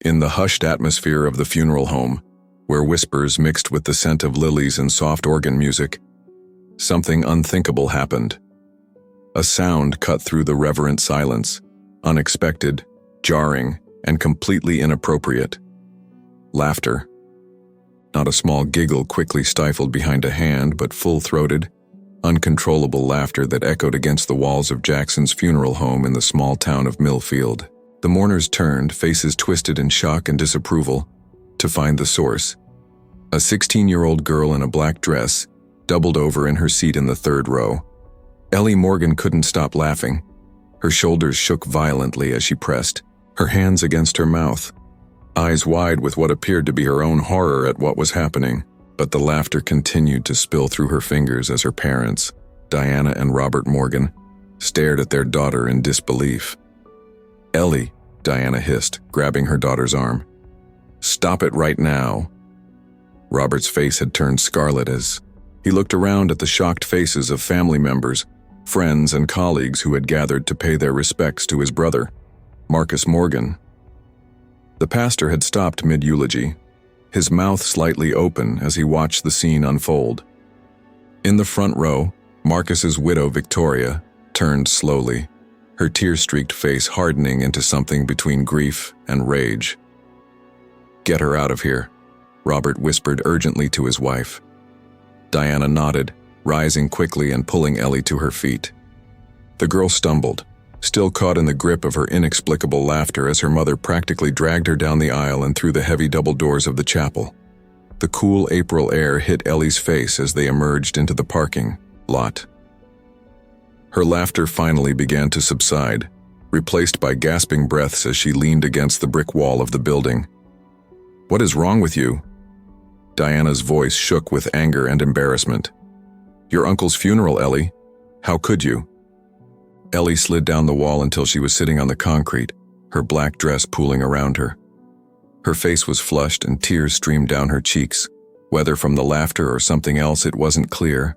In the hushed atmosphere of the funeral home, where whispers mixed with the scent of lilies and soft organ music, something unthinkable happened. A sound cut through the reverent silence, unexpected, jarring, and completely inappropriate. Laughter. Not a small giggle quickly stifled behind a hand, but full-throated, uncontrollable laughter that echoed against the walls of Jackson's funeral home in the small town of Millfield. The mourners turned, faces twisted in shock and disapproval, to find the source. A 16-year-old girl in a black dress doubled over in her seat in the third row. Ellie Morgan couldn't stop laughing. Her shoulders shook violently as she pressed, her hands against her mouth, eyes wide with what appeared to be her own horror at what was happening. But the laughter continued to spill through her fingers as her parents, Diana and Robert Morgan, stared at their daughter in disbelief. "Ellie," Diana hissed, grabbing her daughter's arm. "Stop it right now." Robert's face had turned scarlet as he looked around at the shocked faces of family members, friends, and colleagues who had gathered to pay their respects to his brother, Marcus Morgan. The pastor had stopped mid-eulogy, his mouth slightly open as he watched the scene unfold. In the front row, Marcus's widow Victoria turned slowly, her tear-streaked face hardening into something between grief and rage. "Get her out of here," Robert whispered urgently to his wife. Diana nodded, rising quickly and pulling Ellie to her feet. The girl stumbled, still caught in the grip of her inexplicable laughter as her mother practically dragged her down the aisle and through the heavy double doors of the chapel. The cool April air hit Ellie's face as they emerged into the parking lot. Her laughter finally began to subside, replaced by gasping breaths as she leaned against the brick wall of the building. "What is wrong with you?" Diana's voice shook with anger and embarrassment. "Your uncle's funeral, Ellie. How could you?" Ellie slid down the wall until she was sitting on the concrete, her black dress pooling around her. Her face was flushed and tears streamed down her cheeks. Whether from the laughter or something else, it wasn't clear.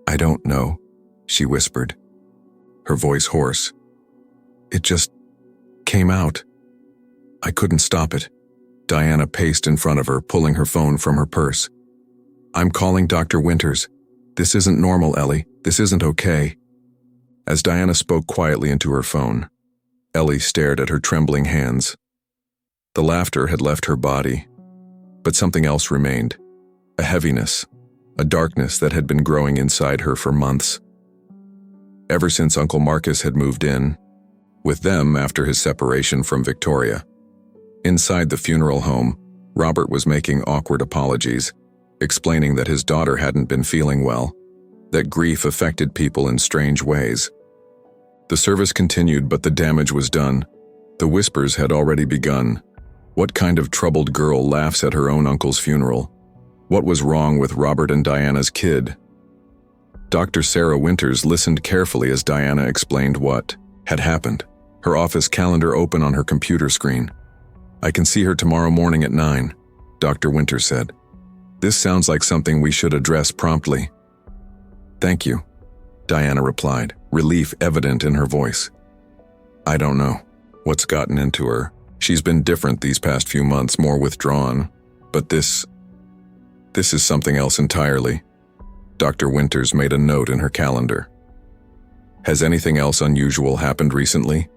"I don't know," she whispered, her voice hoarse. "It just came out. I couldn't stop it." Diana paced in front of her, pulling her phone from her purse. "I'm calling Dr. Winters. This isn't normal, Ellie. This isn't okay." As Diana spoke quietly into her phone, Ellie stared at her trembling hands. The laughter had left her body, but something else remained, a heaviness, a darkness that had been growing inside her for months. Ever since Uncle Marcus had moved in, with them after his separation from Victoria. Inside the funeral home, Robert was making awkward apologies, explaining that his daughter hadn't been feeling well, that grief affected people in strange ways. The service continued, but the damage was done. The whispers had already begun. What kind of troubled girl laughs at her own uncle's funeral? What was wrong with Robert and Diana's kid? Dr. Sarah Winters listened carefully as Diana explained what had happened, her office calendar open on her computer screen. "I can see her tomorrow morning at 9, Dr. Winters said. "This sounds like something we should address promptly." "Thank you," Diana replied, relief evident in her voice. "I don't know what's gotten into her. She's been different these past few months, more withdrawn. But this is something else entirely." Dr. Winters made a note in her calendar. "Has anything else unusual happened recently?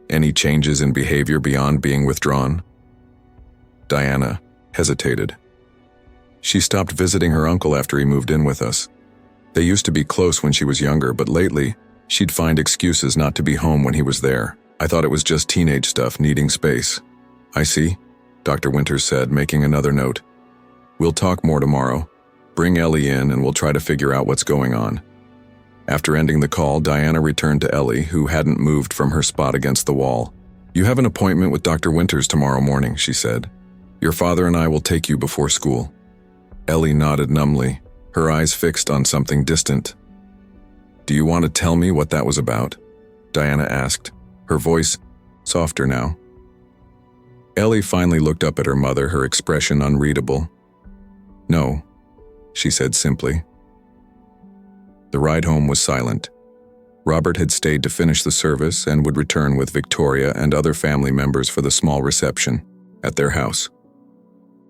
Any changes in behavior beyond being withdrawn?" Diana hesitated. "She stopped visiting her uncle after he moved in with us. They used to be close when she was younger, but lately, she'd find excuses not to be home when he was there. I thought it was just teenage stuff, needing space." "I see," Dr. Winters said, making another note. "We'll talk more tomorrow. Bring Ellie in and we'll try to figure out what's going on." After ending the call, Diana returned to Ellie, who hadn't moved from her spot against the wall. "You have an appointment with Dr. Winters tomorrow morning," she said. "Your father and I will take you before school." Ellie nodded numbly, her eyes fixed on something distant. "Do you want to tell me what that was about?" Diana asked, her voice softer now. Ellie finally looked up at her mother, her expression unreadable. "No," she said simply. The ride home was silent. Robert had stayed to finish the service and would return with Victoria and other family members for the small reception at their house.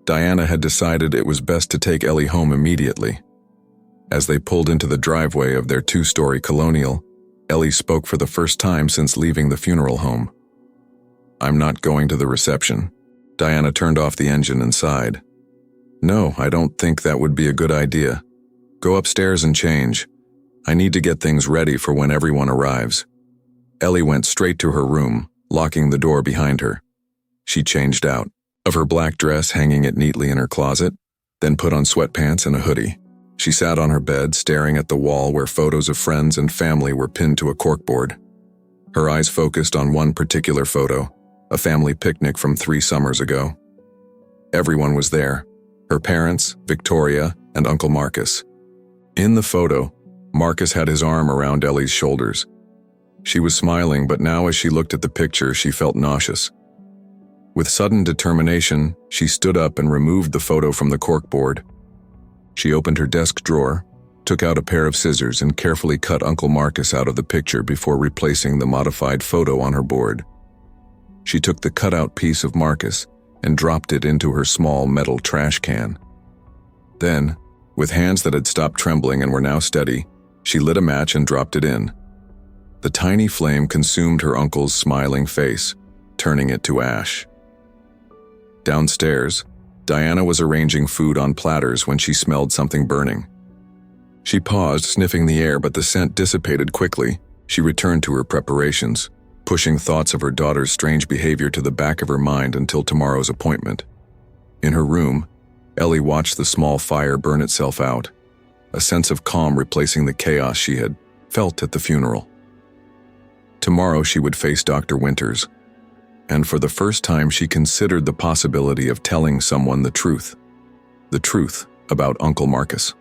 Diana had decided it was best to take Ellie home immediately. As they pulled into the driveway of their two-story colonial, Ellie spoke for the first time since leaving the funeral home. "I'm not going to the reception." Diana turned off the engine and sighed. "No, I don't think that would be a good idea. Go upstairs and change. I need to get things ready for when everyone arrives." Ellie went straight to her room, locking the door behind her. She changed out of her black dress, hanging it neatly in her closet, then put on sweatpants and a hoodie. She sat on her bed, staring at the wall where photos of friends and family were pinned to a corkboard. Her eyes focused on one particular photo, a family picnic from 3 summers ago. Everyone was there: her parents, Victoria, and Uncle Marcus. In the photo, Marcus had his arm around Ellie's shoulders. She was smiling, but now as she looked at the picture, she felt nauseous. With sudden determination, she stood up and removed the photo from the corkboard. She opened her desk drawer, took out a pair of scissors, and carefully cut Uncle Marcus out of the picture before replacing the modified photo on her board. She took the cutout piece of Marcus and dropped it into her small metal trash can. Then, with hands that had stopped trembling and were now steady, she lit a match and dropped it in. The tiny flame consumed her uncle's smiling face, turning it to ash. Downstairs, Diana was arranging food on platters when she smelled something burning. She paused, sniffing the air, but the scent dissipated quickly. She returned to her preparations, pushing thoughts of her daughter's strange behavior to the back of her mind until tomorrow's appointment. In her room, Ellie watched the small fire burn itself out, a sense of calm replacing the chaos she had felt at the funeral. Tomorrow she would face Dr. Winters, and for the first time she considered the possibility of telling someone the truth about Uncle Marcus.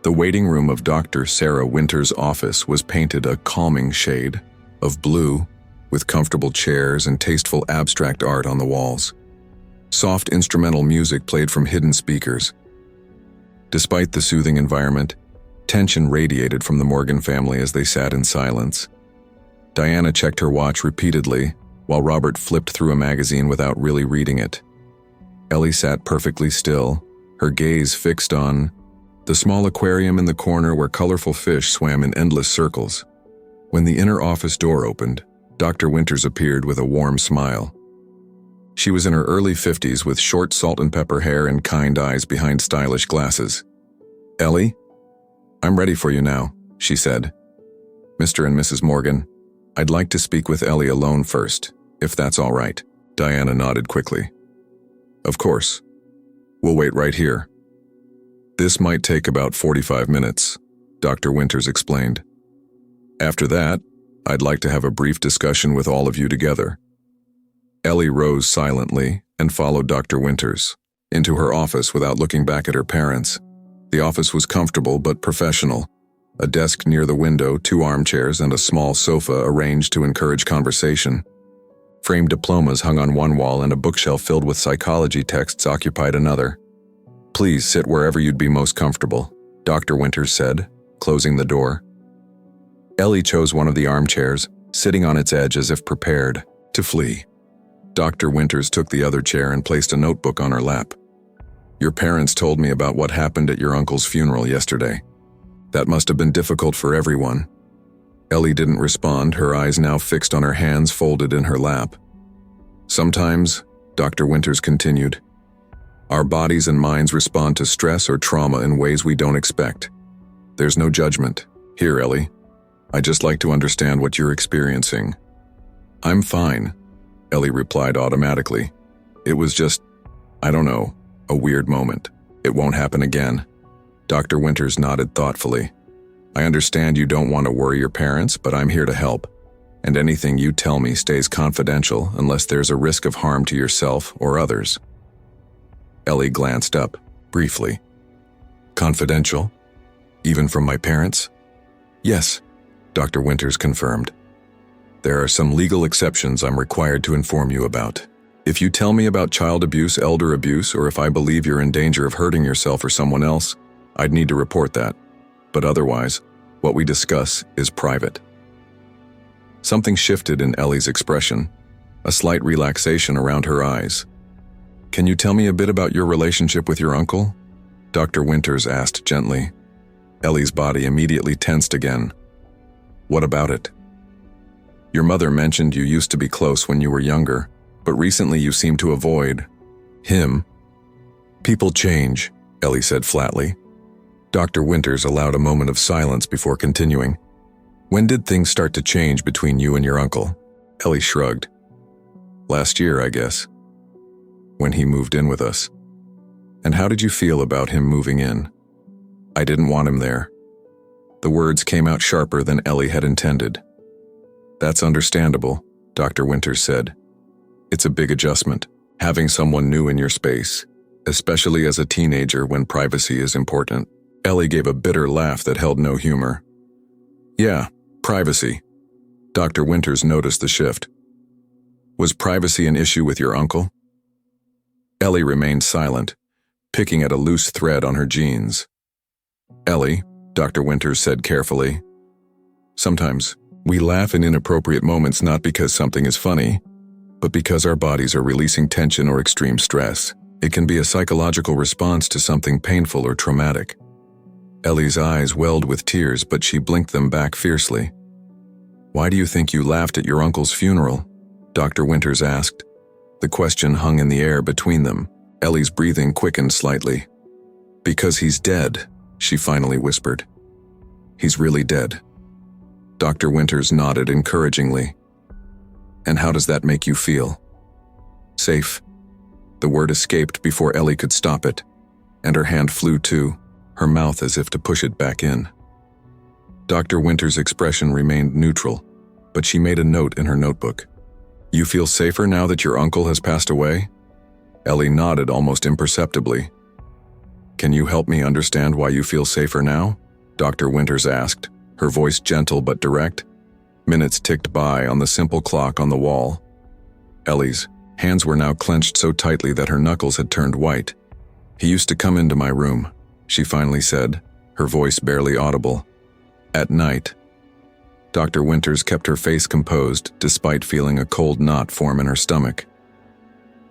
The waiting room of Dr. Sarah Winters' office was painted a calming shade of blue, with comfortable chairs and tasteful abstract art on the walls. Soft instrumental music played from hidden speakers. Despite the soothing environment, tension radiated from the Morgan family as they sat in silence. Diana checked her watch repeatedly, while Robert flipped through a magazine without really reading it. Ellie sat perfectly still, her gaze fixed on the small aquarium in the corner where colorful fish swam in endless circles. When the inner office door opened, Dr. Winters appeared with a warm smile. She was in her early 50s with short salt and pepper hair and kind eyes behind stylish glasses. "Ellie, I'm ready for you now," she said. "Mr. and Mrs. Morgan, I'd like to speak with Ellie alone first, if that's all right." Diana nodded quickly. "Of course. We'll wait right here." "This might take about 45 minutes, Dr. Winters explained. "After that, I'd like to have a brief discussion with all of you together." Ellie rose silently and followed Dr. Winters into her office without looking back at her parents. The office was comfortable but professional. A desk near the window, 2 armchairs, and a small sofa arranged to encourage conversation. Framed diplomas hung on one wall and a bookshelf filled with psychology texts occupied another. "Please sit wherever you'd be most comfortable," Dr. Winters said, closing the door. Ellie chose one of the armchairs, sitting on its edge as if prepared to flee. Dr. Winters took the other chair and placed a notebook on her lap. "Your parents told me about what happened at your uncle's funeral yesterday. That must have been difficult for everyone." Ellie didn't respond, her eyes now fixed on her hands folded in her lap. "Sometimes," Dr. Winters continued, "our bodies and minds respond to stress or trauma in ways we don't expect. There's no judgment here, Ellie. I'd just like to understand what you're experiencing." "I'm fine," Ellie replied automatically. "It was just, I don't know, a weird moment. It won't happen again." Dr. Winters nodded thoughtfully. "I understand you don't want to worry your parents, but I'm here to help. And anything you tell me stays confidential unless there's a risk of harm to yourself or others." Ellie glanced up, briefly. "Confidential? Even from my parents?" "Yes," Dr. Winters confirmed. "There are some legal exceptions I'm required to inform you about. If you tell me about child abuse, elder abuse, or if I believe you're in danger of hurting yourself or someone else, I'd need to report that. But otherwise, What we discuss is private." Something shifted in Ellie's expression, a slight relaxation around her eyes. "Can you tell me a bit about your relationship with your uncle?" Dr. Winters asked gently. Ellie's body immediately tensed again. "What about it?" "Your mother mentioned you used to be close when you were younger, but recently you seem to avoid him." "People change," Ellie said flatly. Dr. Winters allowed a moment of silence before continuing. "When did things start to change between you and your uncle?" Ellie shrugged. "Last year, I guess. When he moved in with us." "And how did you feel about him moving in?" "I didn't want him there." The words came out sharper than Ellie had intended. "That's understandable," Dr. Winters said. "It's a big adjustment, having someone new in your space, especially as a teenager when privacy is important." Ellie gave a bitter laugh that held no humor. "Yeah, privacy." Dr. Winters noticed the shift. "Was privacy an issue with your uncle?" Ellie remained silent, picking at a loose thread on her jeans. "Ellie," Dr. Winters said carefully, "sometimes we laugh in inappropriate moments not because something is funny, but because our bodies are releasing tension or extreme stress. It can be a psychological response to something painful or traumatic." Ellie's eyes welled with tears, but she blinked them back fiercely. "Why do you think you laughed at your uncle's funeral?" Dr. Winters asked. The question hung in the air between them. Ellie's breathing quickened slightly. "Because he's dead," she finally whispered. "He's really dead." Dr. Winters nodded encouragingly. "And how does that make you feel?" "Safe." The word escaped before Ellie could stop it, and her hand flew too, her mouth as if to push it back in. Dr. Winters' expression remained neutral, but she made a note in her notebook. "You feel safer now that your uncle has passed away?" Ellie nodded almost imperceptibly. "Can you help me understand why you feel safer now?" Dr. Winters asked, her voice gentle but direct. Minutes ticked by on the simple clock on the wall. Ellie's hands were now clenched so tightly that her knuckles had turned white. "He used to come into my room," she finally said, her voice barely audible. "At night." Dr. Winters kept her face composed despite feeling a cold knot form in her stomach.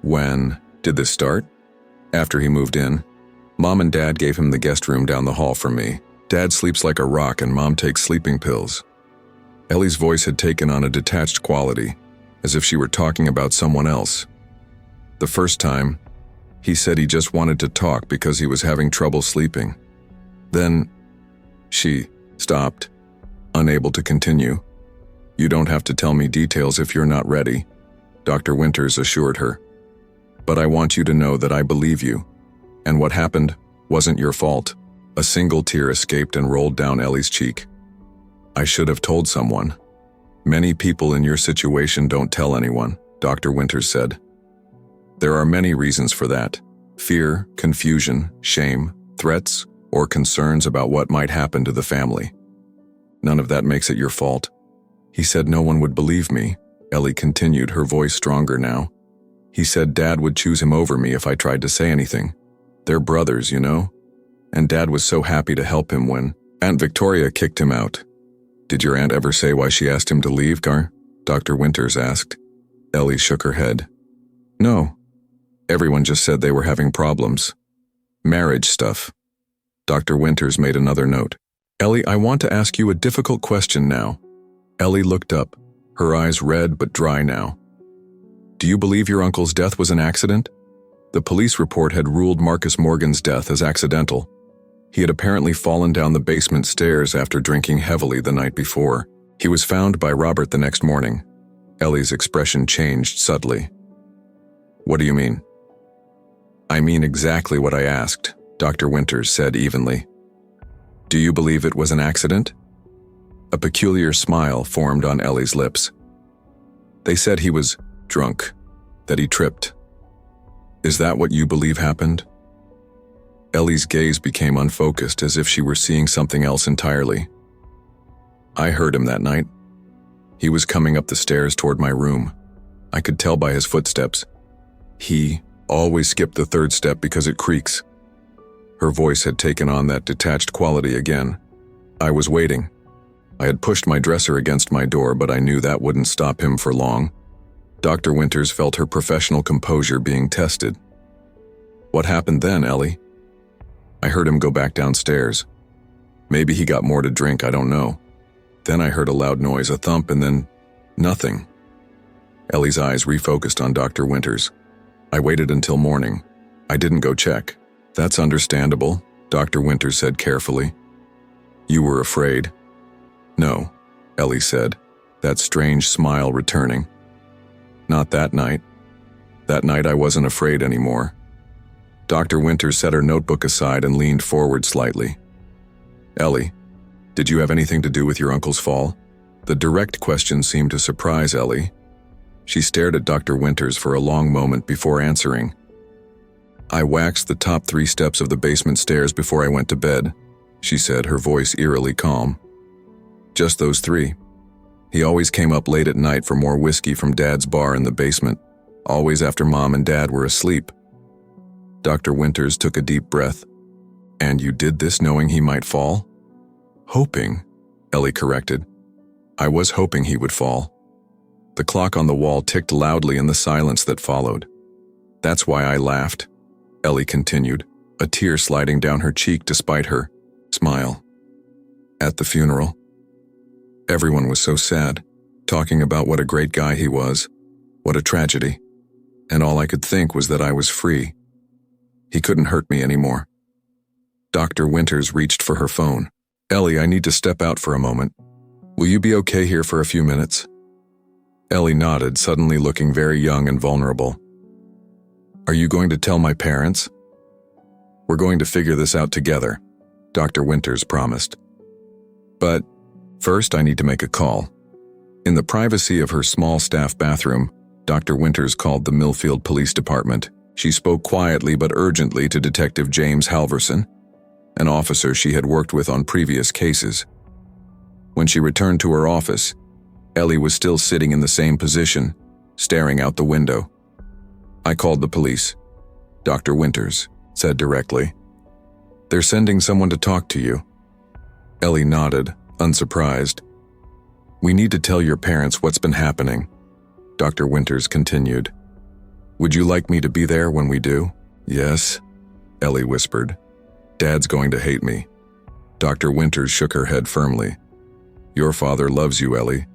"When did this start?" "After he moved in. Mom and Dad gave him the guest room down the hall from me. Dad sleeps like a rock and Mom takes sleeping pills." Ellie's voice had taken on a detached quality, as if she were talking about someone else. "The first time, he said he just wanted to talk because he was having trouble sleeping. Then," she stopped, unable to continue. "You don't have to tell me details if you're not ready," Dr. Winters assured her. "But I want you to know that I believe you, and what happened wasn't your fault." A single tear escaped and rolled down Ellie's cheek. "I should have told someone. Many people in your situation don't tell anyone," Dr. Winters said. "There are many reasons for that. Fear, confusion, shame, threats, or concerns about what might happen to the family. None of that makes it your fault." "He said no one would believe me," Ellie continued, her voice stronger now. "He said Dad would choose him over me if I tried to say anything. They're brothers, you know? And Dad was so happy to help him when Aunt Victoria kicked him out." "Did your aunt ever say why she asked him to leave, Gar?" Dr. Winters asked. Ellie shook her head. "No. Everyone just said they were having problems. Marriage stuff." Dr. Winters made another note. "Ellie, I want to ask you a difficult question now." Ellie looked up, her eyes red but dry now. "Do you believe your uncle's death was an accident?" The police report had ruled Marcus Morgan's death as accidental. He had apparently fallen down the basement stairs after drinking heavily the night before. He was found by Robert the next morning. Ellie's expression changed subtly. "What do you mean?" "I mean exactly what I asked," Dr. Winters said evenly. "Do you believe it was an accident?" A peculiar smile formed on Ellie's lips. "They said he was drunk, that he tripped. Is that what you believe happened?" Ellie's gaze became unfocused, as if she were seeing something else entirely. "I heard him that night. He was coming up the stairs toward my room. I could tell by his footsteps. He always skipped the third step because it creaks." Her voice had taken on that detached quality again. "I was waiting, I had pushed my dresser against my door, but I knew that wouldn't stop him for long. Dr. Winters felt her professional composure being tested. What happened then, Ellie? I heard him go back downstairs. Maybe he got more to drink, I don't know. Then I heard a loud noise, a thump, and then nothing. Ellie's eyes refocused on Dr. Winters. I waited until morning. I didn't go check. That's understandable, Dr. Winters said carefully. You were afraid. No, Ellie said, that strange smile returning. Not that night. That night I wasn't afraid anymore. Dr. Winters set her notebook aside and leaned forward slightly. Ellie, did you have anything to do with your uncle's fall? The direct question seemed to surprise Ellie. She stared at Dr. Winters for a long moment before answering. I waxed the top 3 steps of the basement stairs before I went to bed, she said, her voice eerily calm. Just those 3. He always came up late at night for more whiskey from Dad's bar in the basement, always after Mom and Dad were asleep. Dr. Winters took a deep breath. And you did this knowing he might fall? Hoping, Ellie corrected. I was hoping he would fall. The clock on the wall ticked loudly in the silence that followed. That's why I laughed, Ellie continued, a tear sliding down her cheek despite her smile. At the funeral, everyone was so sad, talking about what a great guy he was, what a tragedy, and all I could think was that I was free. He couldn't hurt me anymore. Dr. Winters reached for her phone. Ellie, I need to step out for a moment. Will you be okay here for a few minutes? Ellie nodded, suddenly looking very young and vulnerable. Are you going to tell my parents? We're going to figure this out together, Dr. Winters promised. But first I need to make a call. In the privacy of her small staff bathroom, Dr. Winters called the Millfield Police Department. She spoke quietly but urgently to Detective James Halverson, an officer she had worked with on previous cases. When she returned to her office, Ellie was still sitting in the same position, staring out the window. I called the police. Dr. Winters said directly. They're sending someone to talk to you. Ellie nodded, unsurprised. We need to tell your parents what's been happening, Dr. Winters continued. Would you like me to be there when we do? Yes, Ellie whispered. Dad's going to hate me. Dr. Winters shook her head firmly. Your father loves you, Ellie.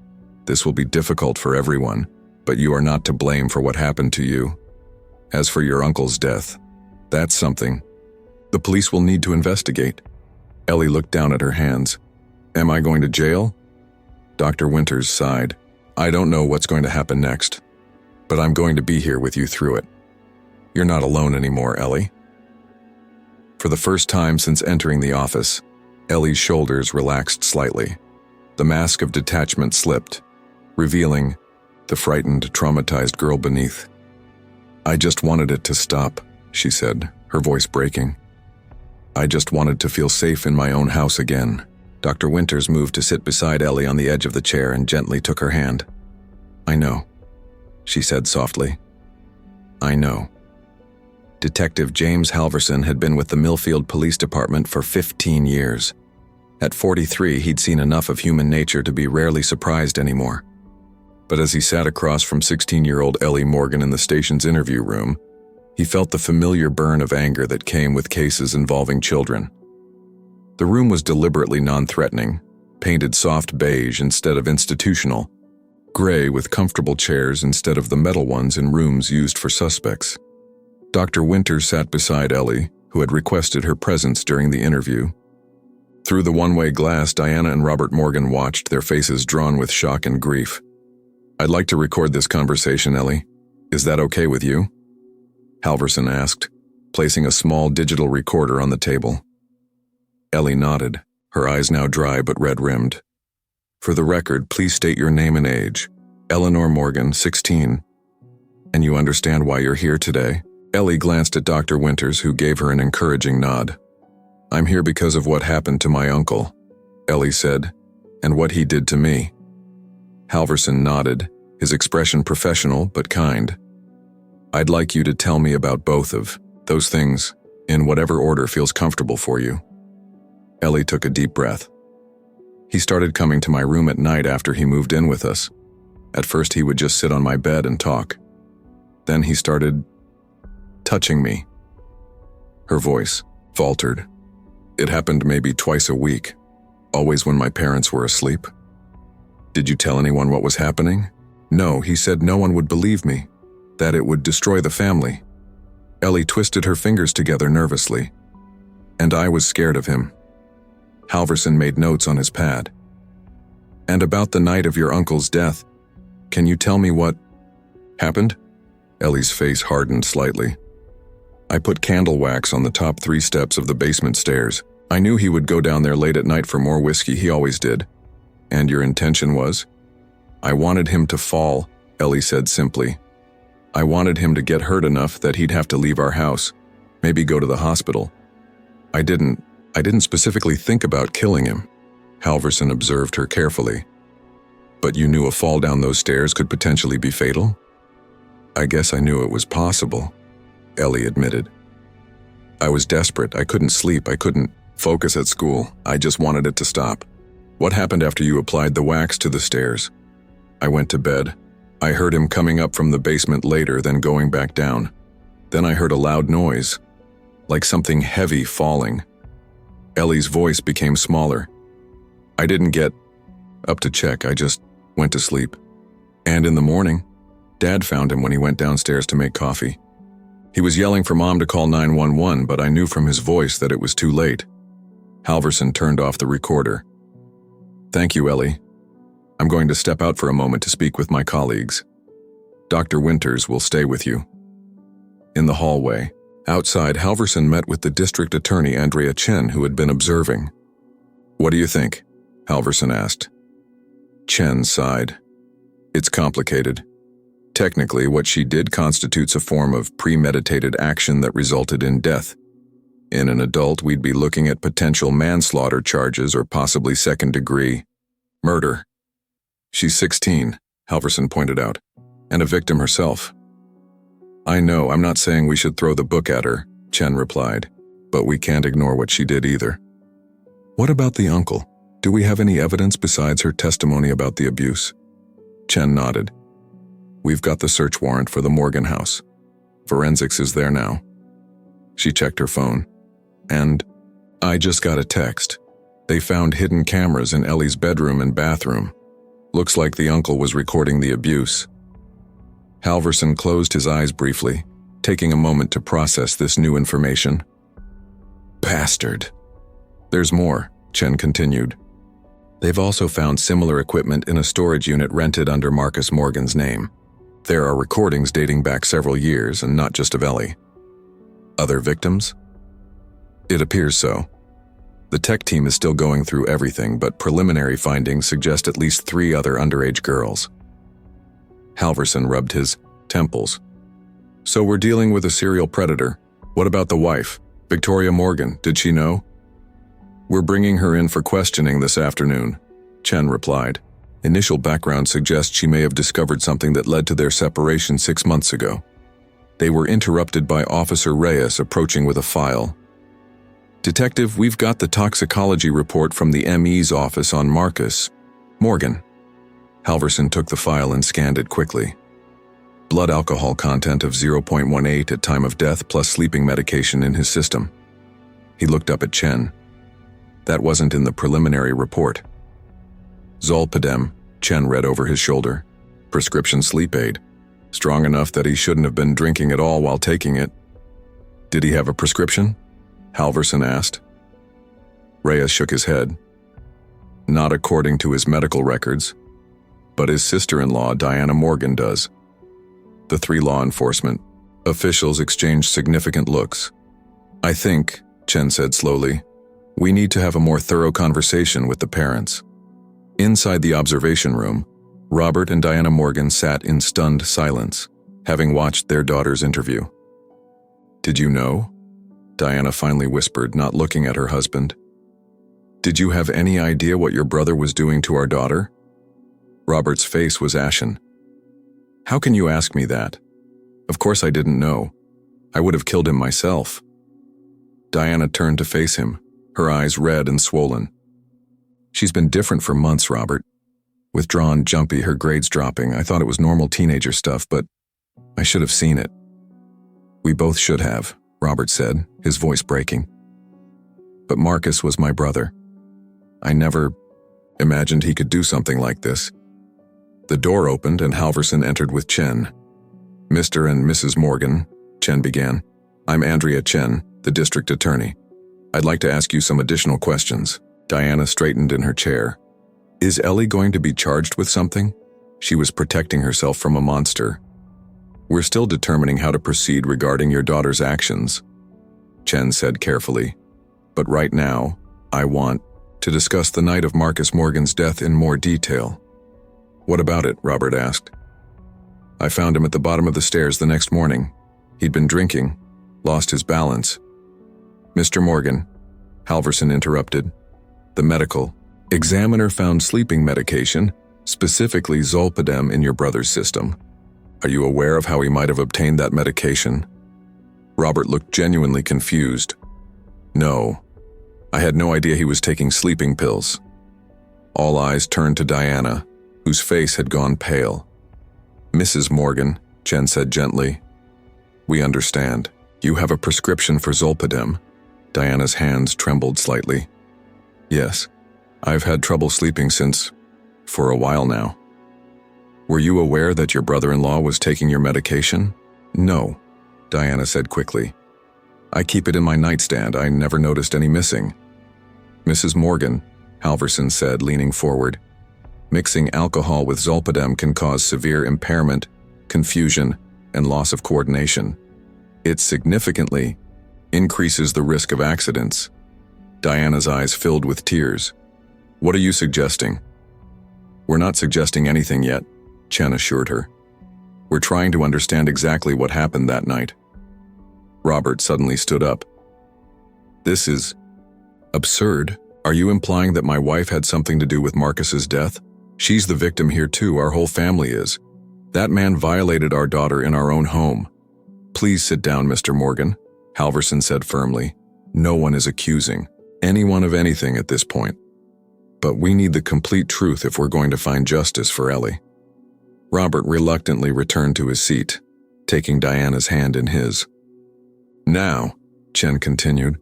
This will be difficult for everyone, but you are not to blame for what happened to you. As for your uncle's death, that's something. The police will need to investigate. Ellie looked down at her hands. Am I going to jail? Dr. Winters sighed. I don't know what's going to happen next, but I'm going to be here with you through it. You're not alone anymore, Ellie. For the first time since entering the office, Ellie's shoulders relaxed slightly. The mask of detachment slipped, revealing the frightened, traumatized girl beneath. I just wanted it to stop, she said, her voice breaking. I just wanted to feel safe in my own house again. Dr. Winters moved to sit beside Ellie on the edge of the chair and gently took her hand. I know, she said softly. I know. Detective James Halverson had been with the Millfield Police Department for 15 years. At 43, he'd seen enough of human nature to be rarely surprised anymore. But as he sat across from 16-year-old Ellie Morgan in the station's interview room, he felt the familiar burn of anger that came with cases involving children. The room was deliberately non-threatening, painted soft beige instead of institutional, gray with comfortable chairs instead of the metal ones in rooms used for suspects. Dr. Winters sat beside Ellie, who had requested her presence during the interview. Through the one-way glass, Diana and Robert Morgan watched, their faces drawn with shock and grief. I'd like to record this conversation, Ellie. Is that okay with you? Halverson asked, placing a small digital recorder on the table. Ellie nodded, her eyes now dry but red-rimmed. For the record, please state your name and age. Eleanor Morgan, 16. And you understand why you're here today? Ellie glanced at Dr. Winters, who gave her an encouraging nod. I'm here because of what happened to my uncle, Ellie said, and what he did to me. Halverson nodded, his expression professional but kind. I'd like you to tell me about both of those things, in whatever order feels comfortable for you. Ellie took a deep breath. He started coming to my room at night after he moved in with us. At first he would just sit on my bed and talk. Then he started touching me. Her voice faltered. It happened maybe twice a week, always when my parents were asleep. Did you tell anyone what was happening? No, he said no one would believe me, that it would destroy the family. Ellie twisted her fingers together nervously, and I was scared of him. Halverson made notes on his pad. And about the night of your uncle's death, can you tell me what happened? Ellie's face hardened slightly. I put candle wax on the top 3 steps of the basement stairs. I knew he would go down there late at night for more whiskey, he always did. And your intention was? I wanted him to fall, Ellie said simply. I wanted him to get hurt enough that he'd have to leave our house, maybe go to the hospital. I didn't specifically think about killing him. Halverson observed her carefully. But you knew a fall down those stairs could potentially be fatal? I guess I knew it was possible, Ellie admitted. I was desperate. I couldn't sleep. I couldn't focus at school. I just wanted it to stop. What happened after you applied the wax to the stairs? I went to bed. I heard him coming up from the basement later, then going back down. Then I heard a loud noise, like something heavy falling. Ellie's voice became smaller. I didn't get up to check. I just went to sleep. And in the morning, Dad found him when he went downstairs to make coffee. He was yelling for Mom to call 911, but I knew from his voice that it was too late. Halverson turned off the recorder. Thank you, Ellie. I'm going to step out for a moment to speak with my colleagues. Dr. Winters will stay with you. In the hallway, outside, Halverson met with the district attorney Andrea Chen, who had been observing. What do you think? Halverson asked. Chen sighed. It's complicated. Technically, what she did constitutes a form of premeditated action that resulted in death. In an adult, we'd be looking at potential manslaughter charges or possibly second-degree murder. She's 16, Halverson pointed out, and a victim herself. I know, I'm not saying we should throw the book at her, Chen replied, but we can't ignore what she did either. What about the uncle? Do we have any evidence besides her testimony about the abuse? Chen nodded. We've got the search warrant for the Morgan house. Forensics is there now. She checked her phone. And I just got a text. They found hidden cameras in Ellie's bedroom and bathroom. Looks like the uncle was recording the abuse. Halverson closed his eyes briefly, taking a moment to process this new information. Bastard. There's more, Chen continued. They've also found similar equipment in a storage unit rented under Marcus Morgan's name. There are recordings dating back several years, and not just of Ellie. Other victims? It appears so. The tech team is still going through everything, but preliminary findings suggest at least 3 other underage girls. Halverson rubbed his temples. So we're dealing with a serial predator. What about the wife, Victoria Morgan? Did she know? We're bringing her in for questioning this afternoon, Chen replied. Initial background suggests she may have discovered something that led to their separation 6 months ago. They were interrupted by Officer Reyes approaching with a file. Detective, we've got the toxicology report from the ME's office on Marcus Morgan. Halverson took the file and scanned it quickly. Blood alcohol content of 0.18 at time of death plus sleeping medication in his system. He looked up at Chen. That wasn't in the preliminary report. Zolpidem, Chen read over his shoulder. Prescription sleep aid. Strong enough that he shouldn't have been drinking at all while taking it. Did he have a prescription? Halverson asked. Reyes shook his head. Not according to his medical records, but his sister-in-law, Diana Morgan, does. The 3 law enforcement officials exchanged significant looks. I think, Chen said slowly, we need to have a more thorough conversation with the parents. Inside the observation room, Robert and Diana Morgan sat in stunned silence, having watched their daughter's interview. Did you know? Diana finally whispered, not looking at her husband. Did you have any idea what your brother was doing to our daughter? Robert's face was ashen. How can you ask me that? Of course I didn't know. I would have killed him myself. Diana turned to face him, her eyes red and swollen. She's been different for months, Robert. Withdrawn, jumpy, her grades dropping. I thought it was normal teenager stuff, but I should have seen it. We both should have, Robert said, his voice breaking. But Marcus was my brother. I never imagined he could do something like this. The door opened and Halverson entered with Chen. Mr. and Mrs. Morgan, Chen began. I'm Andrea Chen, the district attorney. I'd like to ask you some additional questions. Diana straightened in her chair. Is Ellie going to be charged with something? She was protecting herself from a monster. We're still determining how to proceed regarding your daughter's actions, Chen said carefully. But right now, I want to discuss the night of Marcus Morgan's death in more detail. What about it? Robert asked. I found him at the bottom of the stairs the next morning. He'd been drinking, lost his balance. Mr. Morgan, Halverson interrupted. The medical examiner found sleeping medication, specifically zolpidem, in your brother's system. Are you aware of how he might have obtained that medication? Robert looked genuinely confused. No, I had no idea he was taking sleeping pills. All eyes turned to Diana, whose face had gone pale. Mrs. Morgan, Chen said gently, we understand. You have a prescription for zolpidem. Diana's hands trembled slightly. Yes, I've had trouble sleeping for a while now. Were you aware that your brother-in-law was taking your medication? No, Diana said quickly. I keep it in my nightstand. I never noticed any missing. Mrs. Morgan, Halverson said, leaning forward. Mixing alcohol with zolpidem can cause severe impairment, confusion, and loss of coordination. It significantly increases the risk of accidents. Diana's eyes filled with tears. What are you suggesting? We're not suggesting anything yet, Chen assured her. We're trying to understand exactly what happened that night. Robert suddenly stood up. This is absurd. Are you implying that my wife had something to do with Marcus's death? She's the victim here too, our whole family is. That man violated our daughter in our own home. Please sit down, Mr. Morgan, Halverson said firmly. No one is accusing anyone of anything at this point. But we need the complete truth if we're going to find justice for Ellie. Robert reluctantly returned to his seat, taking Diana's hand in his. Now, Chen continued,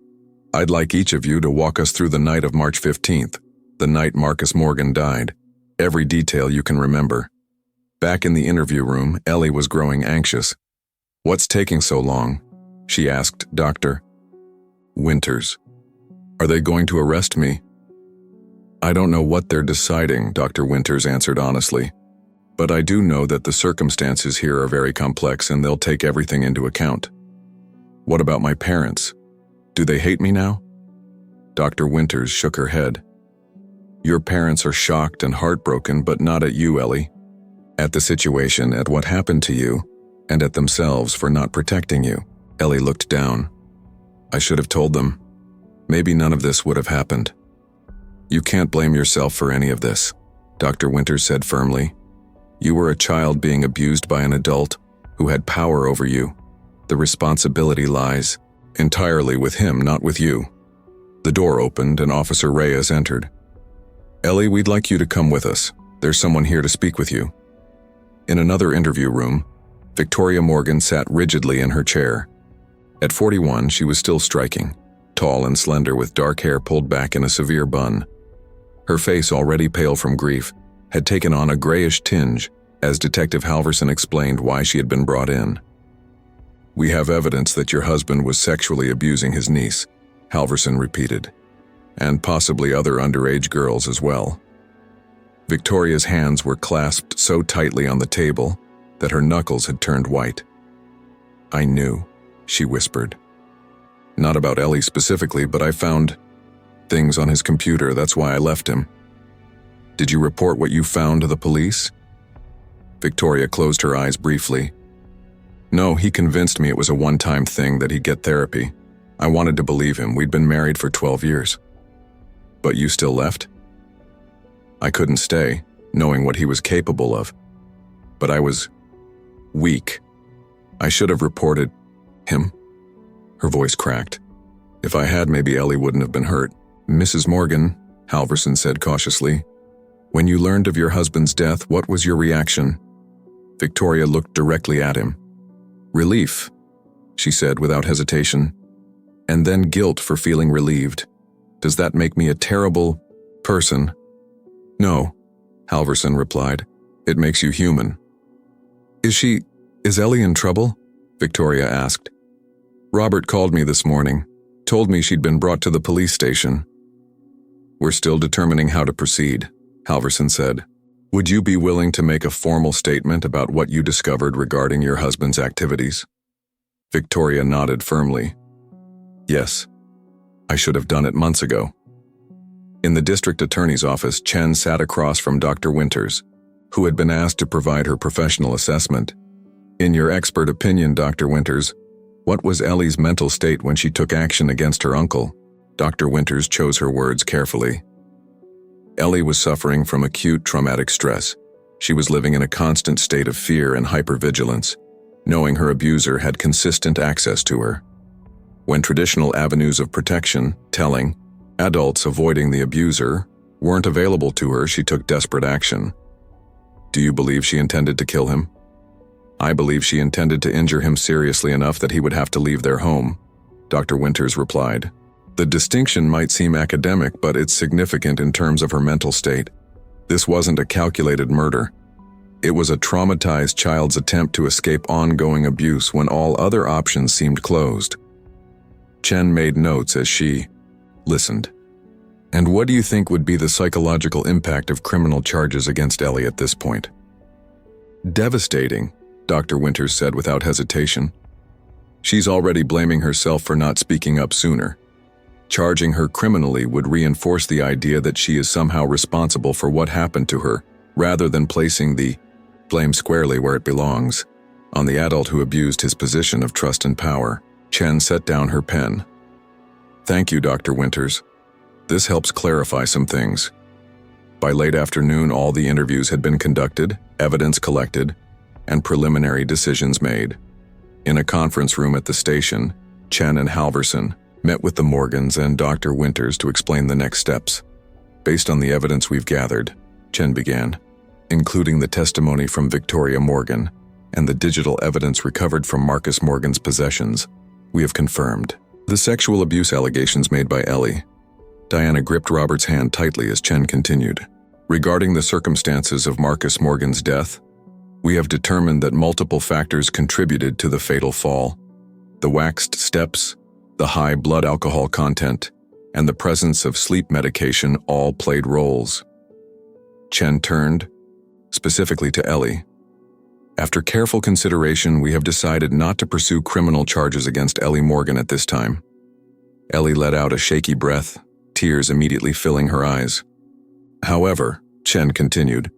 I'd like each of you to walk us through the night of March 15th, the night Marcus Morgan died. Every detail you can remember. Back in the interview room, Ellie was growing anxious. What's taking so long? She asked Dr. Winters. Are they going to arrest me? I don't know what they're deciding, Dr. Winters answered honestly. But I do know that the circumstances here are very complex and they'll take everything into account. What about my parents? Do they hate me now? Dr. Winters shook her head. Your parents are shocked and heartbroken, but not at you, Ellie. At the situation, at what happened to you, and at themselves for not protecting you. Ellie looked down. I should have told them. Maybe none of this would have happened. You can't blame yourself for any of this, Dr. Winters said firmly. You were a child being abused by an adult who had power over you. The responsibility lies entirely with him, not with you. The door opened and Officer Reyes entered. Ellie, we'd like you to come with us. There's someone here to speak with you. In another interview room, Victoria Morgan sat rigidly in her chair. At 41, she was still striking, tall and slender with dark hair pulled back in a severe bun. Her face, already pale from grief, had taken on a grayish tinge as Detective Halverson explained why she had been brought in. We have evidence that your husband was sexually abusing his niece, Halverson repeated, and possibly other underage girls as well. Victoria's hands were clasped so tightly on the table that her knuckles had turned white. I knew, she whispered. Not about Ellie specifically, but I found things on his computer, that's why I left him. Did you report what you found to the police? Victoria closed her eyes briefly. No, he convinced me it was a one-time thing, that he'd get therapy. I wanted to believe him. We'd been married for 12 years. But you still left? I couldn't stay, knowing what he was capable of. But I was weak. I should have reported him. Her voice cracked. If I had, maybe Ellie wouldn't have been hurt. Mrs. Morgan, Halverson said cautiously. When you learned of your husband's death, what was your reaction? Victoria looked directly at him. Relief, she said without hesitation, and then guilt for feeling relieved. Does that make me a terrible person? No, Halverson replied. It makes you human. Is Ellie in trouble? Victoria asked. Robert called me this morning, told me she'd been brought to the police station. We're still determining how to proceed, Halverson said. Would you be willing to make a formal statement about what you discovered regarding your husband's activities? Victoria nodded firmly. Yes. I should have done it months ago. In the district attorney's office, Chen sat across from Dr. Winters, who had been asked to provide her professional assessment. In your expert opinion, Dr. Winters, what was Ellie's mental state when she took action against her uncle? Dr. Winters chose her words carefully. Ellie was suffering from acute traumatic stress. She was living in a constant state of fear and hypervigilance, knowing her abuser had consistent access to her. When traditional avenues of protection, telling, adults avoiding the abuser, weren't available to her, she took desperate action. Do you believe she intended to kill him? I believe she intended to injure him seriously enough that he would have to leave their home, Dr. Winters replied. The distinction might seem academic, but it's significant in terms of her mental state. This wasn't a calculated murder. It was a traumatized child's attempt to escape ongoing abuse when all other options seemed closed. Chen made notes as she listened. And what do you think would be the psychological impact of criminal charges against Ellie at this point? Devastating, Dr. Winters said without hesitation. She's already blaming herself for not speaking up sooner. Charging her criminally would reinforce the idea that she is somehow responsible for what happened to her, rather than placing the blame squarely where it belongs, on the adult who abused his position of trust and power. Chen set down her pen. Thank you, Dr. Winters. This helps clarify some things. By late afternoon, all the interviews had been conducted, evidence collected, and preliminary decisions made. In a conference room at the station, Chen and Halverson met with the Morgans and Dr. Winters to explain the next steps. Based on the evidence we've gathered, Chen began, including the testimony from Victoria Morgan and the digital evidence recovered from Marcus Morgan's possessions, we have confirmed the sexual abuse allegations made by Ellie. Diana gripped Robert's hand tightly as Chen continued. Regarding the circumstances of Marcus Morgan's death, we have determined that multiple factors contributed to the fatal fall. The waxed steps, the high blood alcohol content, and the presence of sleep medication all played roles. Chen turned, specifically to Ellie. After careful consideration, we have decided not to pursue criminal charges against Ellie Morgan at this time. Ellie let out a shaky breath, tears immediately filling her eyes. However, Chen continued,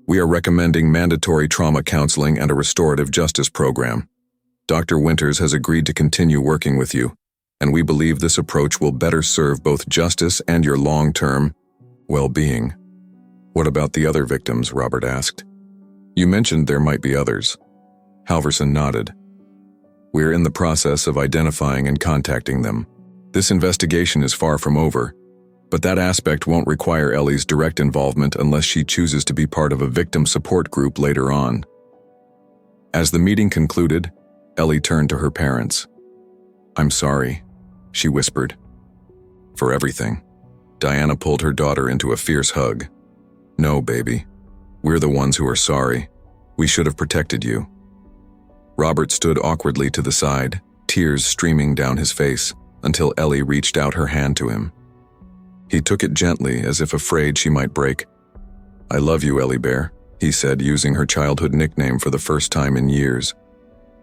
we are recommending mandatory trauma counseling and a restorative justice program. Dr. Winters has agreed to continue working with you, and we believe this approach will better serve both justice and your long-term well-being. What about the other victims? Robert asked. You mentioned there might be others. Halverson nodded. We're in the process of identifying and contacting them. This investigation is far from over, but that aspect won't require Ellie's direct involvement unless she chooses to be part of a victim support group later on. As the meeting concluded, Ellie turned to her parents. I'm sorry, she whispered. For everything. Diana pulled her daughter into a fierce hug. No, baby. We're the ones who are sorry. We should have protected you. Robert stood awkwardly to the side, tears streaming down his face, until Ellie reached out her hand to him. He took it gently, as if afraid she might break. I love you, Ellie Bear, he said, using her childhood nickname for the first time in years.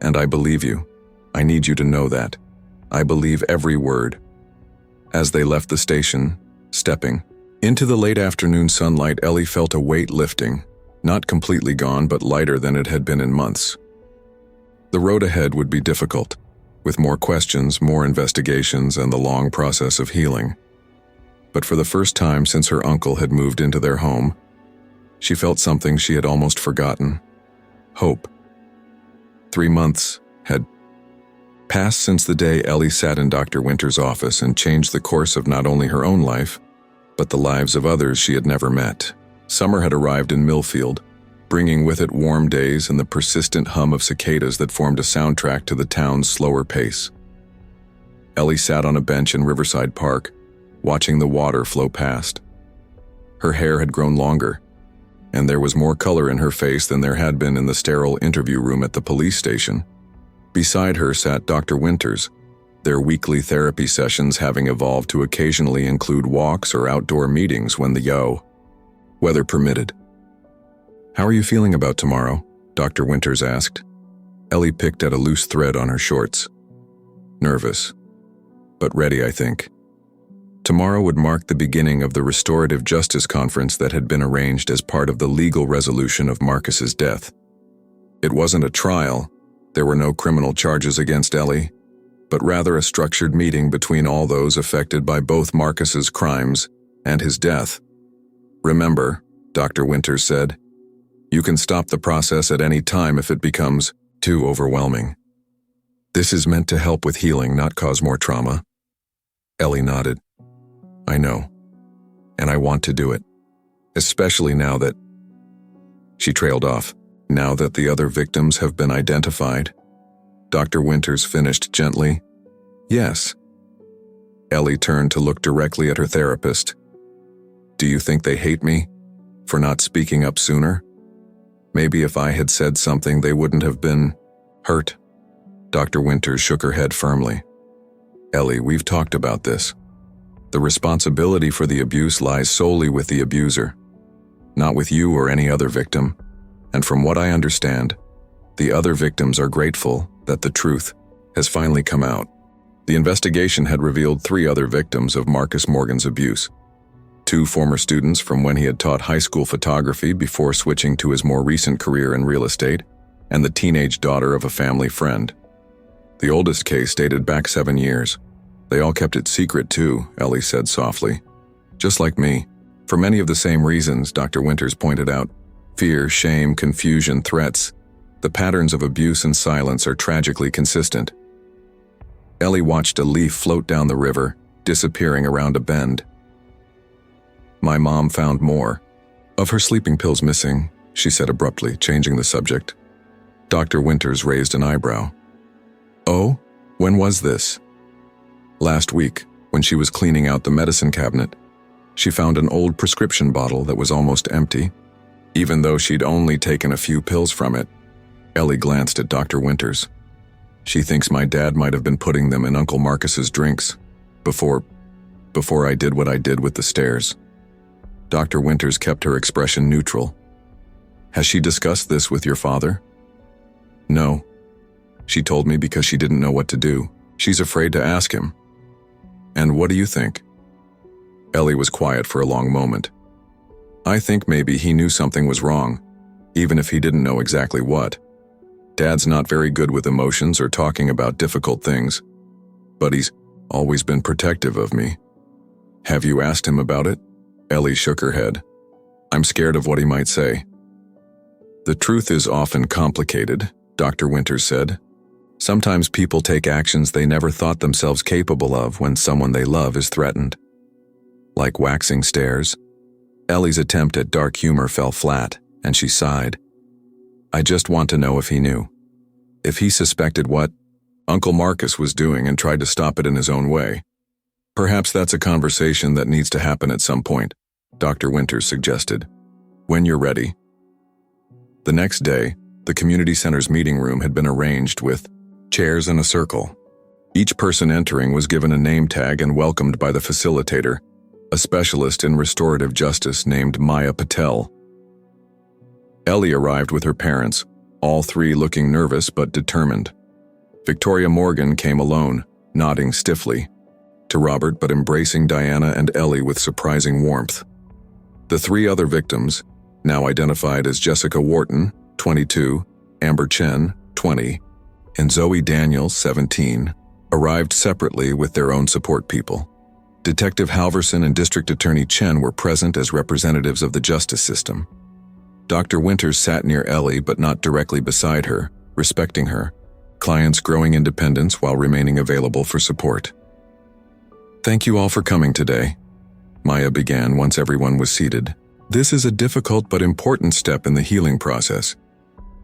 And I believe you. I need you to know that. I believe every word. As they left the station, stepping into the late afternoon sunlight, Ellie felt a weight lifting, not completely gone, but lighter than it had been in months. The road ahead would be difficult, with more questions, more investigations, and the long process of healing. But for the first time since her uncle had moved into their home, she felt something she had almost forgotten: hope. 3 months had passed since the day Ellie sat in Dr. Winters' office and changed the course of not only her own life, but the lives of others she had never met. Summer had arrived in Millfield, bringing with it warm days and the persistent hum of cicadas that formed a soundtrack to the town's slower pace. Ellie sat on a bench in Riverside Park, watching the water flow past. Her hair had grown longer, and there was more color in her face than there had been in the sterile interview room at the police station. Beside her sat Dr. Winters, their weekly therapy sessions having evolved to occasionally include walks or outdoor meetings when the weather permitted. "How are you feeling about tomorrow?" Dr. Winters asked. Ellie picked at a loose thread on her shorts. "Nervous, but ready, I think." Tomorrow would mark the beginning of the restorative justice conference that had been arranged as part of the legal resolution of Marcus's death. It wasn't a trial, there were no criminal charges against Ellie, but rather a structured meeting between all those affected by both Marcus's crimes and his death. "Remember," Dr. Winters said, "you can stop the process at any time if it becomes too overwhelming. This is meant to help with healing, not cause more trauma." Ellie nodded. "I know, and I want to do it, especially now that—" She trailed off. "Now that the other victims have been identified?" Dr. Winters finished gently. "Yes." Ellie turned to look directly at her therapist. "Do you think they hate me for not speaking up sooner? Maybe if I had said something they wouldn't have been hurt." Dr. Winters shook her head firmly. "Ellie, we've talked about this. The responsibility for the abuse lies solely with the abuser, not with you or any other victim, and from what I understand, the other victims are grateful that the truth has finally come out." The investigation had revealed 3 other victims of Marcus Morgan's abuse. 2 former students from when he had taught high school photography before switching to his more recent career in real estate, and the teenage daughter of a family friend. The oldest case dated back 7 years. "They all kept it secret too," Ellie said softly. "Just like me. For many of the same reasons," Dr. Winters pointed out. "Fear, shame, confusion, threats. The patterns of abuse and silence are tragically consistent." Ellie watched a leaf float down the river, disappearing around a bend. "My mom found more of her sleeping pills missing," she said abruptly, changing the subject. Dr. Winters raised an eyebrow. "Oh? When was this?" "Last week, when she was cleaning out the medicine cabinet. She found an old prescription bottle that was almost empty, even though she'd only taken a few pills from it." Ellie glanced at Dr. Winters. "She thinks my dad might have been putting them in Uncle Marcus's drinks before I did what I did with the stairs." Dr. Winters kept her expression neutral. "Has she discussed this with your father?" "No. She told me because she didn't know what to do. She's afraid to ask him." "And what do you think?" Ellie was quiet for a long moment. "I think maybe he knew something was wrong, even if he didn't know exactly what. Dad's not very good with emotions or talking about difficult things, but he's always been protective of me." "Have you asked him about it?" Ellie shook her head. "I'm scared of what he might say." "The truth is often complicated," Dr. Winters said. "Sometimes people take actions they never thought themselves capable of when someone they love is threatened. Like waxing stairs." Ellie's attempt at dark humor fell flat, and she sighed. "I just want to know if he knew. If he suspected what Uncle Marcus was doing and tried to stop it in his own way. Perhaps that's a conversation that needs to happen at some point," Dr. Winters suggested. "When you're ready." The next day, the community center's meeting room had been arranged with chairs in a circle. Each person entering was given a name tag and welcomed by the facilitator, a specialist in restorative justice named Maya Patel. Ellie arrived with her parents, all 3 looking nervous but determined. Victoria Morgan came alone, nodding stiffly to Robert but embracing Diana and Ellie with surprising warmth. The 3 other victims, now identified as Jessica Wharton, 22, Amber Chen, 20, and Zoe Daniels, 17, arrived separately with their own support people. Detective Halverson and District Attorney Chen were present as representatives of the justice system. Dr. Winters sat near Ellie but not directly beside her, respecting her client's growing independence while remaining available for support. "Thank you all for coming today." Maya began once everyone was seated. This is a difficult but important step in the healing process.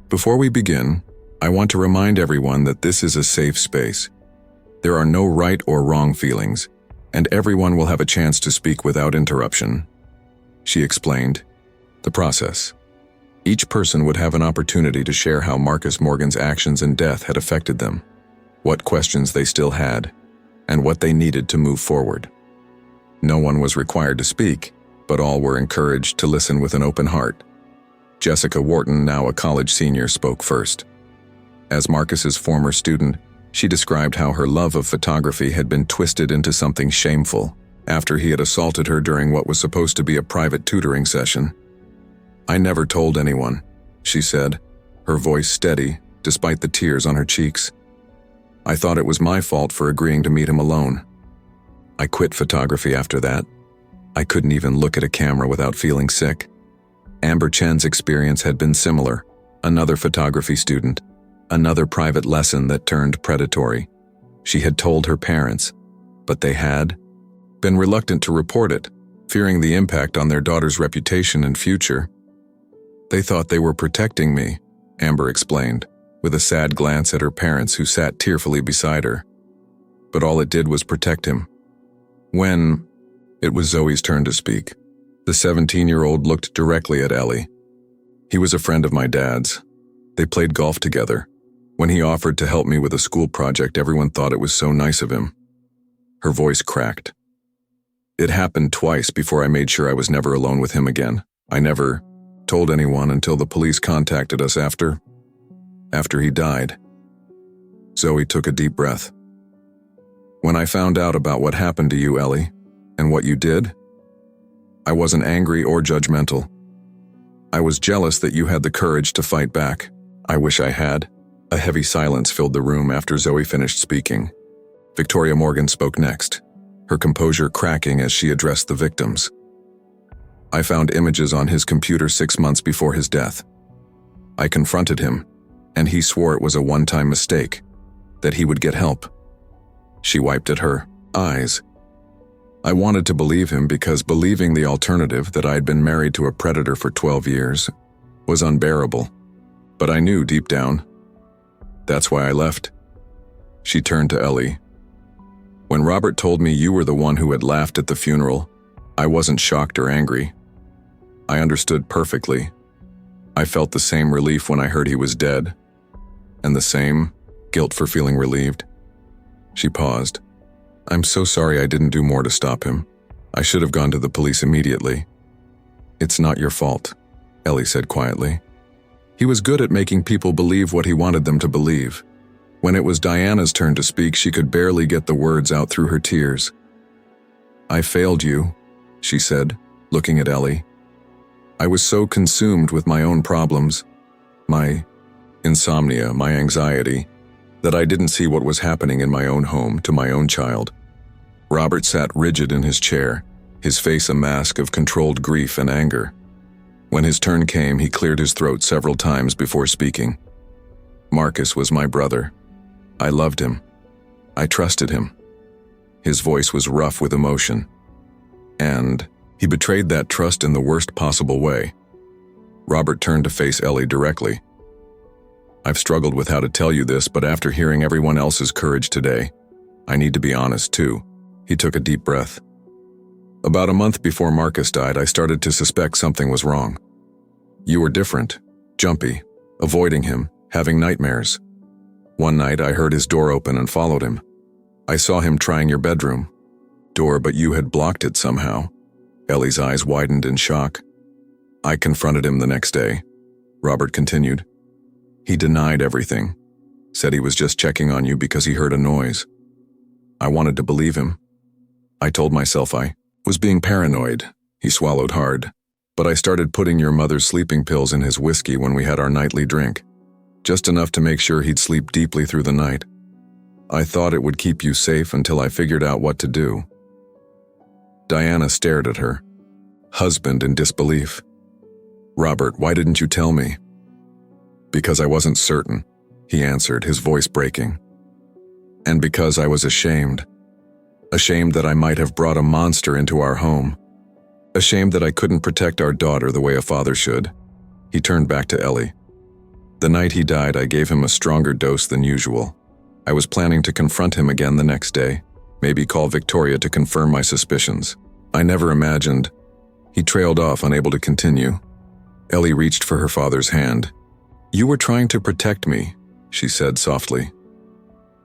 Before we begin, I want to remind everyone that this is a safe space. There are no right or wrong feelings, and everyone will have a chance to speak without interruption. She explained the process. Each person would have an opportunity to share how Marcus Morgan's actions and death had affected them, what questions they still had, and what they needed to move forward. No one was required to speak, but all were encouraged to listen with an open heart. Jessica Wharton, now a college senior, spoke first. As Marcus's former student, she described how her love of photography had been twisted into something shameful after he had assaulted her during what was supposed to be a private tutoring session. "I never told anyone," she said, her voice steady despite the tears on her cheeks. "I thought it was my fault for agreeing to meet him alone. I quit photography after that. I couldn't even look at a camera without feeling sick." Amber Chen's experience had been similar. Another photography student, another private lesson that turned predatory. She had told her parents, but they had been reluctant to report it, fearing the impact on their daughter's reputation and future. "They thought they were protecting me," Amber explained, with a sad glance at her parents who sat tearfully beside her. But all it did was protect him. When it was Zoe's turn to speak, the 17-year-old looked directly at Ellie. "He was a friend of my dad's. They played golf together. When he offered to help me with a school project, everyone thought it was so nice of him." Her voice cracked. "It happened twice before I made sure I was never alone with him again. I never told anyone until the police contacted us after he died." Zoe took a deep breath. "When I found out about what happened to you, Ellie, and what you did, I wasn't angry or judgmental. I was jealous that you had the courage to fight back. I wish I had." A heavy silence filled the room after Zoe finished speaking. Victoria Morgan spoke next, her composure cracking as she addressed the victims. "I found images on his computer 6 months before his death. I confronted him, and he swore it was a one-time mistake, that he would get help." She wiped at her eyes. "I wanted to believe him because believing the alternative, that I had been married to a predator for 12 years, was unbearable. But I knew deep down. That's why I left." She turned to Ellie. "When Robert told me you were the one who had laughed at the funeral, I wasn't shocked or angry. I understood perfectly. I felt the same relief when I heard he was dead, and the same guilt for feeling relieved." She paused. "I'm so sorry I didn't do more to stop him. I should have gone to the police immediately." "It's not your fault," Ellie said quietly. "He was good at making people believe what he wanted them to believe. When it was Diana's turn to speak, she could barely get the words out through her tears. "I failed you," she said, looking at Ellie. "I was so consumed with my own problems, my insomnia, my anxiety, that I didn't see what was happening in my own home to my own child." Robert sat rigid in his chair, his face a mask of controlled grief and anger. When his turn came, he cleared his throat several times before speaking. "Marcus was my brother. I loved him. I trusted him." His voice was rough with emotion. "And he betrayed that trust in the worst possible way." Robert turned to face Ellie directly. "I've struggled with how to tell you this, but after hearing everyone else's courage today, I need to be honest too." He took a deep breath. "About a month before Marcus died, I started to suspect something was wrong. You were different, jumpy, avoiding him, having nightmares. One night I heard his door open and followed him. I saw him trying your bedroom door, but you had blocked it somehow." Ellie's eyes widened in shock. "I confronted him the next day," Robert continued. "He denied everything, said he was just checking on you because he heard a noise. I wanted to believe him. I told myself I was being paranoid." He swallowed hard. "But I started putting your mother's sleeping pills in his whiskey when we had our nightly drink, just enough to make sure he'd sleep deeply through the night. I thought it would keep you safe until I figured out what to do." Diana stared at her husband in disbelief. "Robert, why didn't you tell me?" "Because I wasn't certain," he answered, his voice breaking. "And because I was ashamed. Ashamed that I might have brought a monster into our home, Ashamed that I couldn't protect our daughter the way a father should, he turned back to Ellie. The night he died, I gave him a stronger dose than usual. I was planning to confront him again the next day, maybe call Victoria to confirm my suspicions. I never imagined. He trailed off, unable to continue. Ellie reached for her father's hand. "You were trying to protect me," she said softly.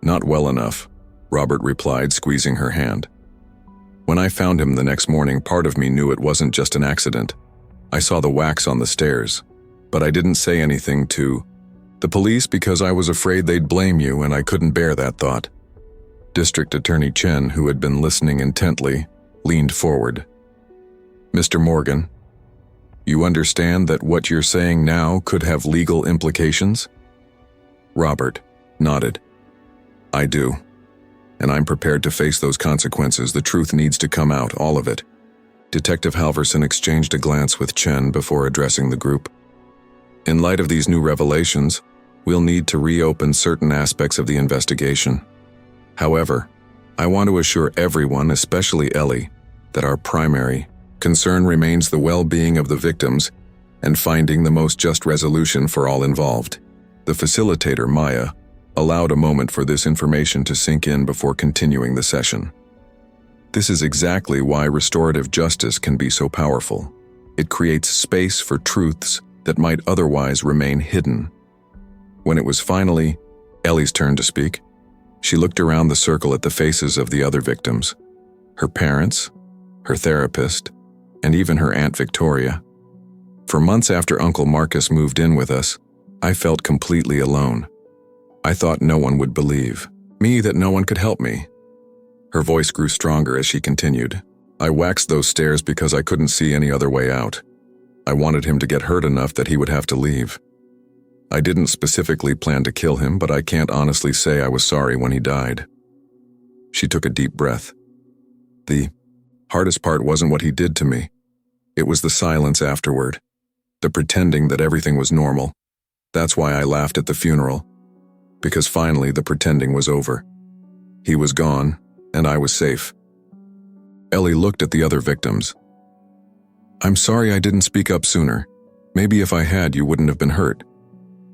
"Not well enough," Robert replied, squeezing her hand. When I found him the next morning, part of me knew it wasn't just an accident. I saw the wax on the stairs, but I didn't say anything to the police because I was afraid they'd blame you, and I couldn't bear that thought. District Attorney Chen, who had been listening intently, leaned forward. "Mr. Morgan, you understand that what you're saying now could have legal implications?" Robert nodded. "I do. And I'm prepared to face those consequences. The truth needs to come out, all of it." Detective Halverson exchanged a glance with Chen before addressing the group. "In light of these new revelations, we'll need to reopen certain aspects of the investigation. However, I want to assure everyone, especially Ellie, that our primary concern remains the well-being of the victims and finding the most just resolution for all involved." The facilitator, Maya, allowed a moment for this information to sink in before continuing the session. This is exactly why restorative justice can be so powerful. It creates space for truths that might otherwise remain hidden. When it was finally Ellie's turn to speak, she looked around the circle at the faces of the other victims, her parents, her therapist, and even her Aunt Victoria. For months after Uncle Marcus moved in with us, I felt completely alone. I thought no one would believe me, that no one could help me. Her voice grew stronger as she continued. "I waxed those stairs because I couldn't see any other way out. I wanted him to get hurt enough that he would have to leave. I didn't specifically plan to kill him, but I can't honestly say I was sorry when he died." She took a deep breath. "The hardest part wasn't what he did to me. It was the silence afterward, the pretending that everything was normal. That's why I laughed at the funeral. Because finally the pretending was over. He was gone, and I was safe." Ellie looked at the other victims. "I'm sorry I didn't speak up sooner. Maybe if I had, you wouldn't have been hurt.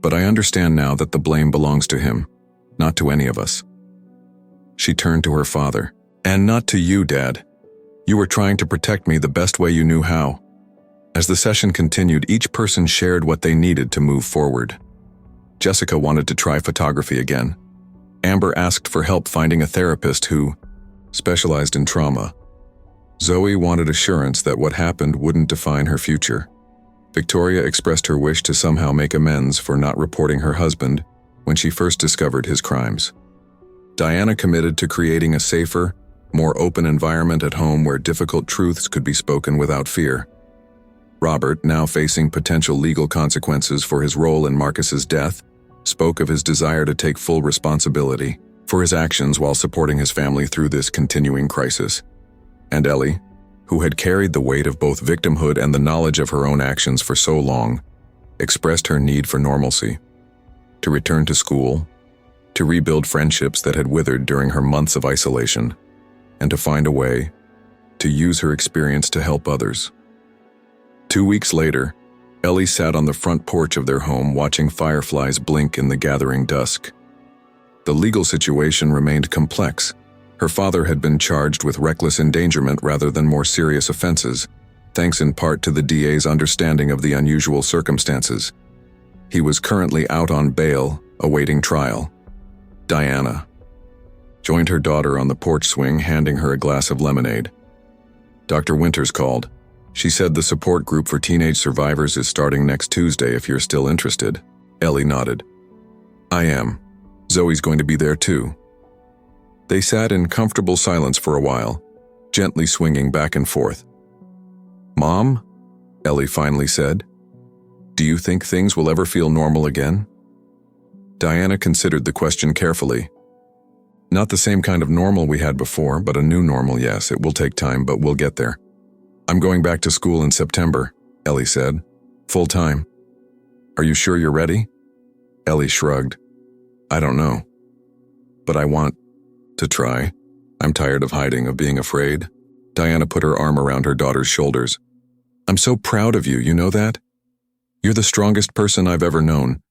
But I understand now that the blame belongs to him, not to any of us." She turned to her father. "And not to you, Dad. You were trying to protect me the best way you knew how." As the session continued, each person shared what they needed to move forward. Jessica wanted to try photography again. Amber asked for help finding a therapist who specialized in trauma. Zoe wanted assurance that what happened wouldn't define her future. Victoria expressed her wish to somehow make amends for not reporting her husband when she first discovered his crimes. Diana committed to creating a safer, more open environment at home where difficult truths could be spoken without fear. Robert, now facing potential legal consequences for his role in Marcus's death, spoke of his desire to take full responsibility for his actions while supporting his family through this continuing crisis. And Ellie, who had carried the weight of both victimhood and the knowledge of her own actions for so long, expressed her need for normalcy, to return to school, to rebuild friendships that had withered during her months of isolation, and to find a way to use her experience to help others. 2 weeks later, Ellie sat on the front porch of their home watching fireflies blink in the gathering dusk. The legal situation remained complex. Her father had been charged with reckless endangerment rather than more serious offenses, thanks in part to the DA's understanding of the unusual circumstances. He was currently out on bail, awaiting trial. Diana joined her daughter on the porch swing, handing her a glass of lemonade. Dr. Winters called. She said the support group for teenage survivors is starting next Tuesday if you're still interested. Ellie nodded. "I am. Zoe's going to be there too." They sat in comfortable silence for a while, gently swinging back and forth. "Mom," Ellie finally said, "do you think things will ever feel normal again?" Diana considered the question carefully. "Not the same kind of normal we had before, but a new normal, yes. It will take time, but we'll get there." "I'm going back to school in September," Ellie said. "Full time." "Are you sure you're ready?" Ellie shrugged. "I don't know. But I want to try. I'm tired of hiding, of being afraid." Diana put her arm around her daughter's shoulders. I'm so proud of you, you know that? You're the strongest person I've ever known.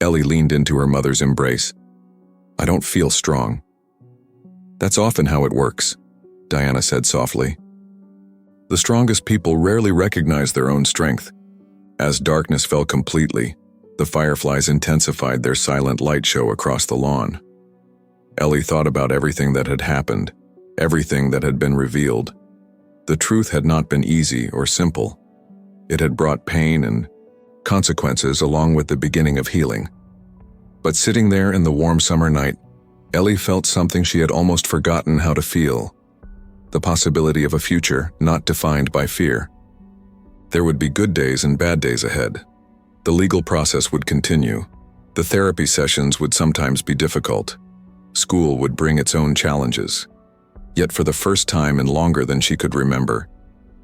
Ellie leaned into her mother's embrace. I don't feel strong. That's often how it works, Diana said softly. The strongest people rarely recognize their own strength. As darkness fell completely, the fireflies intensified their silent light show across the lawn. Ellie thought about everything that had happened, everything that had been revealed. The truth had not been easy or simple. It had brought pain and consequences along with the beginning of healing. But sitting there in the warm summer night, Ellie felt something she had almost forgotten how to feel. The possibility of a future not defined by fear. There would be good days and bad days ahead. The legal process would continue. The therapy sessions would sometimes be difficult. School would bring its own challenges. Yet for the first time in longer than she could remember,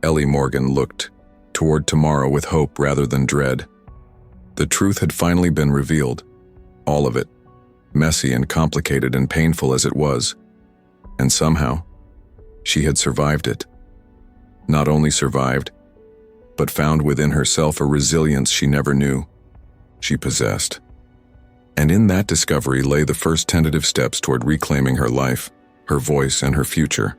Ellie Morgan looked toward tomorrow with hope rather than dread. The truth had finally been revealed. All of it, messy and complicated and painful as it was. And somehow, she had survived it. Not only survived, but found within herself a resilience she never knew she possessed. And in that discovery lay the first tentative steps toward reclaiming her life, her voice, and her future.